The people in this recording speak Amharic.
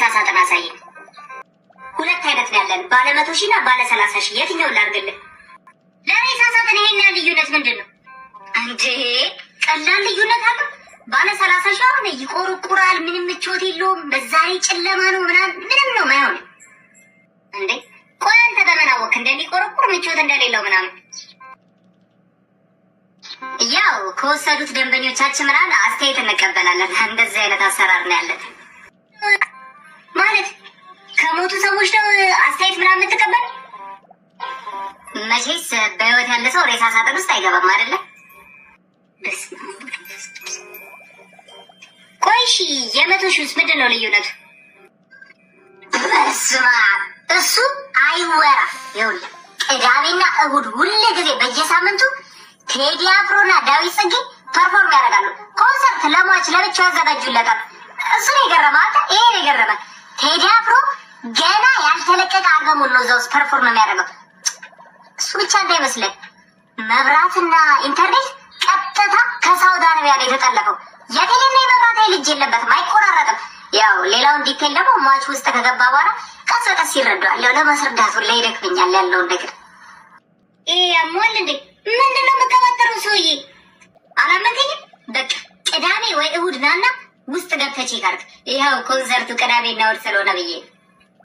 የሬሳ ሳጥን አሳየኝ። ሁለት አይነት ነው ያለን፣ ባለ 100,000 እና ባለ 30,000። የትኛውን ላድርግልህ? ለሬሳ ሳጥን ይሄን ያህል ልዩነት ምንድን ነው እንዴ? ቀላል ልዩነት አለው። ባለ 30,000 አሁን ይቆረቁራል፣ ምንም ምቾት የለውም። በዛ ላይ ጨለማ ነው ምንም ነው ማይሆን እንዴ። ቆይ አንተ በምን አወቅ እንደሚቆረቁር ምቾት እንደሌለው ምናምን? ያው ከወሰዱት ደንበኞቻችን ምናምን አስተያየት እንቀበላለን። እንደዚህ አይነት አሰራር ነው ያለን። ማለት ከሞቱ ሰዎች ነው አስተያየት ምናምን የምትቀበል? መቼስ በህይወት ያለ ሰው ሬሳ ሳጥን ውስጥ አይገባም አይደለ? ቆይ እሺ የ100,000 ውስጥ ምንድን ነው ልዩነቱ? በስመ አብ እሱ አይወራ። ይኸውልህ ቅዳሜና እሑድ ሁሌ ጊዜ በየሳምንቱ ቴዲ አፍሮና ዳዊት ጽጌ ፐርፎርም ያደርጋሉ። ኮንሰርት ለሟች ለብቻው ያዘጋጁለታል። እሱ ነው የገረመህ አንተ? ይሄ ነው የገረመህ? ቴዲ አፍሮ ገና ያልተለቀቀ አልበሙን ነው እዛ ውስጥ ፐርፎርም የሚያደርገው። እሱ ብቻ እንዳይመስለን መብራትና ኢንተርኔት ቀጥታ ከሳውዲ አረቢያ ነው የተጠለፈው። የቴሌና የመብራት ኃይል እጅ የለበትም፣ አይቆራረጥም። ያው ሌላውን ዲቴል ደግሞ ሟች ውስጥ ከገባ በኋላ ቀስ በቀስ ይረዳዋል። ያው ለማስረዳቱ ላይ ይደክመኛል ያለውን ነገር። ያሟል እንዴ? ምንድን ነው የምቀባጠረው? ሰውዬ አላመንከኝም? በቃ ቅዳሜ ወይ እሑድ ናና ውስጥ ገብተህ ቼክ አድርግ። ይኸው ኮንሰርቱ ቅዳሜና እሑድ ስለሆነ ብዬ